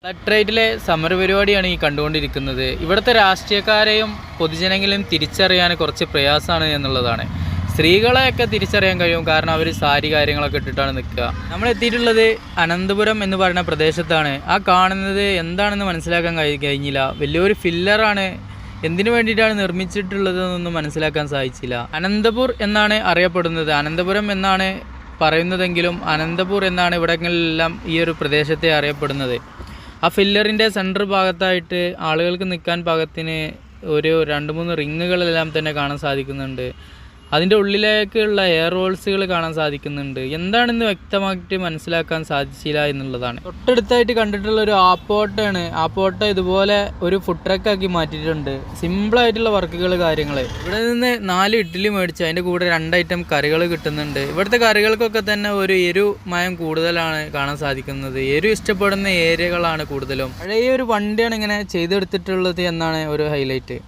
കളക്ട്രേറ്റിലെ സമരപരിപാടിയാണ് ഈ കണ്ടുകൊണ്ടിരിക്കുന്നത്. ഇവിടുത്തെ രാഷ്ട്രീയക്കാരെയും പൊതുജനങ്ങളെയും തിരിച്ചറിയാൻ കുറച്ച് പ്രയാസമാണ് എന്നുള്ളതാണ്. സ്ത്രീകളെയൊക്കെ തിരിച്ചറിയാൻ കഴിയും, കാരണം അവർ സാരി കാര്യങ്ങളൊക്കെ ഇട്ടിട്ടാണ് നിൽക്കുക. നമ്മൾ എത്തിയിട്ടുള്ളത് അനന്തപുരം എന്ന് പറയുന്ന പ്രദേശത്താണ്. ആ കാണുന്നത് എന്താണെന്ന് മനസ്സിലാക്കാൻ കഴിഞ്ഞില്ല. വലിയൊരു ഫില്ലറാണ്. എന്തിനു വേണ്ടിയിട്ടാണ് നിർമ്മിച്ചിട്ടുള്ളതെന്നൊന്നും മനസ്സിലാക്കാൻ സാധിച്ചില്ല. അനന്തപുർ എന്നാണ് അറിയപ്പെടുന്നത്. അനന്തപുരം എന്നാണ് പറയുന്നതെങ്കിലും അനന്തപുർ എന്നാണ് ഇവിടങ്ങളിലെല്ലാം ഈ ഒരു പ്രദേശത്തെ അറിയപ്പെടുന്നത്. ആ ഫില്ലറിൻ്റെ സെൻറ്റർ ഭാഗത്തായിട്ട് ആളുകൾക്ക് നിൽക്കാൻ പാകത്തിന് ഒരു 2-3 റിങ്ങുകളെല്ലാം തന്നെ കാണാൻ സാധിക്കുന്നുണ്ട്. അതിൻ്റെ ഉള്ളിലേക്കുള്ള എയർ ഹോൾസുകൾ കാണാൻ സാധിക്കുന്നുണ്ട്. എന്താണെന്ന് വ്യക്തമായിട്ട് മനസ്സിലാക്കാൻ സാധിച്ചില്ല എന്നുള്ളതാണ്. തൊട്ടടുത്തായിട്ട് കണ്ടിട്ടുള്ള ഒരു ആപ്പോട്ടയാണ്. ആപ്പോട്ട ഇതുപോലെ ഒരു ഫുഡ് ട്രക്കാക്കി മാറ്റിയിട്ടുണ്ട്. സിമ്പിളായിട്ടുള്ള വർക്കുകൾ കാര്യങ്ങൾ. ഇവിടെ നിന്ന് 4 ഇഡ്ഡലി മേടിച്ച് അതിൻ്റെ കൂടെ 2 ഐറ്റം കറികൾ കിട്ടുന്നുണ്ട്. ഇവിടുത്തെ കറികൾക്കൊക്കെ തന്നെ ഒരു എരിമയം കൂടുതലാണ് കാണാൻ സാധിക്കുന്നത്. ഇഷ്ടപ്പെടുന്ന ഏരിയകളാണ് കൂടുതലും. പഴയ ഒരു വണ്ടിയാണ് ഇങ്ങനെ ചെയ്തെടുത്തിട്ടുള്ളത് എന്നാണ് ഒരു ഹൈലൈറ്റ്.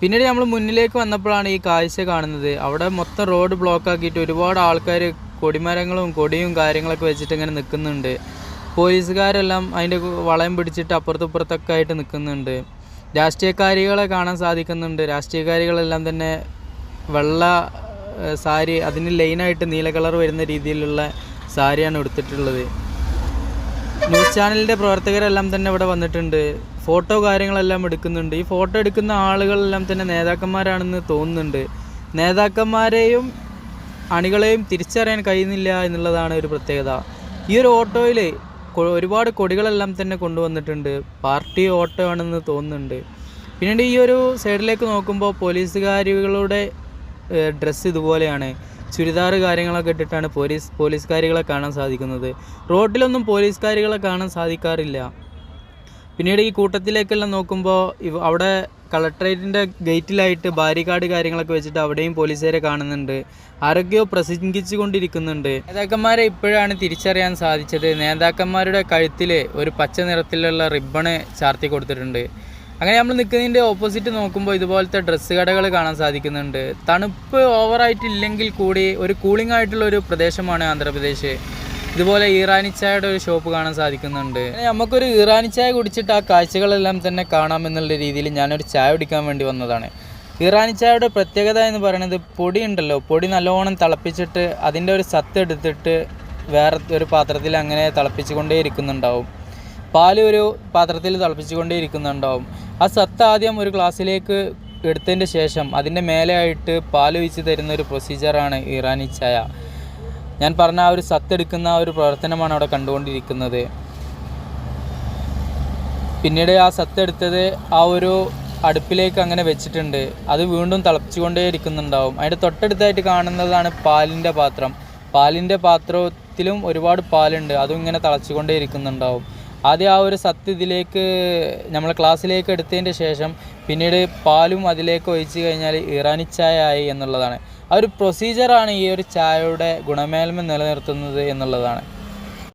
പിന്നീട് നമ്മൾ മുന്നിലേക്ക് വന്നപ്പോഴാണ് ഈ കാഴ്ച കാണുന്നത്. അവിടെ മൊത്തം റോഡ് ബ്ലോക്ക് ആക്കിയിട്ട് ഒരുപാട് ആൾക്കാർ കൊടിമരങ്ങളും കൊടിയും കാര്യങ്ങളൊക്കെ വെച്ചിട്ട് ഇങ്ങനെ നിൽക്കുന്നുണ്ട്. പോലീസുകാരെല്ലാം അതിൻ്റെ വളയം പിടിച്ചിട്ട് അപ്പുറത്തുപ്പുറത്തൊക്കെ ആയിട്ട് നിൽക്കുന്നുണ്ട്. രാഷ്ട്രീയക്കാരികളെ കാണാൻ സാധിക്കുന്നുണ്ട്. രാഷ്ട്രീയക്കാരികളെല്ലാം തന്നെ വെള്ള സാരി, അതിന് ലൈനായിട്ട് നീല കളർ വരുന്ന രീതിയിലുള്ള സാരിയാണ് എടുത്തിട്ടുള്ളത്. ന്യൂസ് ചാനലിൻ്റെ പ്രവർത്തകരെല്ലാം തന്നെ ഇവിടെ വന്നിട്ടുണ്ട്. ഫോട്ടോ കാര്യങ്ങളെല്ലാം എടുക്കുന്നുണ്ട്. ഈ ഫോട്ടോ എടുക്കുന്ന ആളുകളെല്ലാം തന്നെ നേതാക്കന്മാരാണെന്ന് തോന്നുന്നുണ്ട്. നേതാക്കന്മാരെയും അണികളെയും തിരിച്ചറിയാൻ കഴിയുന്നില്ല എന്നുള്ളതാണ് ഒരു പ്രത്യേകത. ഈ ഒരു ഓട്ടോയിൽ ഒരുപാട് കൊടികളെല്ലാം തന്നെ കൊണ്ടുവന്നിട്ടുണ്ട്. പാർട്ടി ഓട്ടോ ആണെന്ന് തോന്നുന്നുണ്ട്. പിന്നീട് ഈ ഒരു സൈഡിലേക്ക് നോക്കുമ്പോൾ പോലീസുകാരികളുടെ ഡ്രസ്സ് ഇതുപോലെയാണ്. ചുരിദാർ കാര്യങ്ങളൊക്കെ ഇട്ടിട്ടാണ് പോലീസുകാരികളെ കാണാൻ സാധിക്കുന്നത്. റോഡിലൊന്നും പോലീസുകാരികളെ കാണാൻ സാധിക്കാറില്ല. പിന്നീട് ഈ കൂട്ടത്തിലേക്കെല്ലാം നോക്കുമ്പോൾ അവിടെ കളക്ട്രേറ്റിൻ്റെ ഗേറ്റിലായിട്ട് ബാരികാഡ് കാര്യങ്ങളൊക്കെ വെച്ചിട്ട് അവിടെയും പോലീസുകാരെ കാണുന്നുണ്ട്. ആരൊക്കെയോ പ്രസംഗിച്ചു കൊണ്ടിരിക്കുന്നുണ്ട്. നേതാക്കന്മാരെ ഇപ്പോഴാണ് തിരിച്ചറിയാൻ സാധിച്ചത്. നേതാക്കന്മാരുടെ കഴുത്തിൽ ഒരു പച്ച നിറത്തിലുള്ള റിബണ് ചാർത്തി കൊടുത്തിട്ടുണ്ട്. അങ്ങനെ നമ്മൾ നിൽക്കുന്നതിൻ്റെ ഓപ്പോസിറ്റ് നോക്കുമ്പോൾ ഇതുപോലത്തെ ഡ്രസ്സ് കടകൾ കാണാൻ സാധിക്കുന്നുണ്ട്. തണുപ്പ് ഓവറായിട്ടില്ലെങ്കിൽ കൂടി ഒരു കൂളിംഗ് ആയിട്ടുള്ള ഒരു പ്രദേശമാണ് ആന്ധ്രാപ്രദേശ്. ഇതുപോലെ ഇറാനി ചായയുടെ ഒരു ഷോപ്പ് കാണാൻ സാധിക്കുന്നുണ്ട്. നമുക്കൊരു ഇറാനി ചായ കുടിച്ചിട്ട് ആ കാഴ്ചകളെല്ലാം തന്നെ കാണാമെന്നുള്ള രീതിയിൽ ഞാനൊരു ചായ കുടിക്കാൻ വേണ്ടി വന്നതാണ്. ഇറാനി ചായയുടെ പ്രത്യേകത എന്ന് പറയുന്നത് പൊടി ഉണ്ടല്ലോ, പൊടി നല്ലോണം തിളപ്പിച്ചിട്ട് അതിൻ്റെ ഒരു സത്ത് എടുത്തിട്ട് വേറെ ഒരു പാത്രത്തിൽ അങ്ങനെ തിളപ്പിച്ചുകൊണ്ടേ ഇരിക്കുന്നുണ്ടാവും. പാല് ഒരു പാത്രത്തിൽ തിളപ്പിച്ചുകൊണ്ടേ ഇരിക്കുന്നുണ്ടാവും. ആ സത്ത് ആദ്യം ഒരു ഗ്ലാസ്സിലേക്ക് എടുത്തതിൻ്റെ ശേഷം അതിൻ്റെ മേലെയായിട്ട് പാൽ ഒഴിച്ച് തരുന്ന ഒരു പ്രൊസീജിയറാണ് ഇറാനി ചായ. ഞാൻ പറഞ്ഞ ആ ഒരു സത്ത് എടുക്കുന്ന ഒരു പ്രവർത്തനമാണ് അവിടെ കണ്ടുകൊണ്ടിരിക്കുന്നത്. പിന്നീട് ആ സത്ത് എടുത്തത് ആ ഒരു അടുപ്പിലേക്ക് അങ്ങനെ വെച്ചിട്ടുണ്ട്. അത് വീണ്ടും തിളപ്പിച്ചുകൊണ്ടേ ഇരിക്കുന്നുണ്ടാവും. അതിൻ്റെ തൊട്ടടുത്തായിട്ട് കാണുന്നതാണ് പാലിൻ്റെ പാത്രം. പാലിൻ്റെ പാത്രത്തിലും ഒരുപാട് പാലുണ്ട്. അതും ഇങ്ങനെ തിളച്ചുകൊണ്ടേ ഇരിക്കുന്നുണ്ടാവും. ആദ്യം ആ ഒരു സത്ത് ഇതിലേക്ക് നമ്മൾ ക്ലാസ്സിലേക്ക് എടുത്തതിൻ്റെ ശേഷം പിന്നീട് പാലും അതിലേക്ക് ഒഴിച്ച് കഴിഞ്ഞാൽ ഇറാനി ചായ ആയി എന്നുള്ളതാണ്. ആ ഒരു പ്രൊസീജിയറാണ് ഈ ഒരു ചായയുടെ ഗുണമേന്മ നിലനിർത്തുന്നത് എന്നുള്ളതാണ്.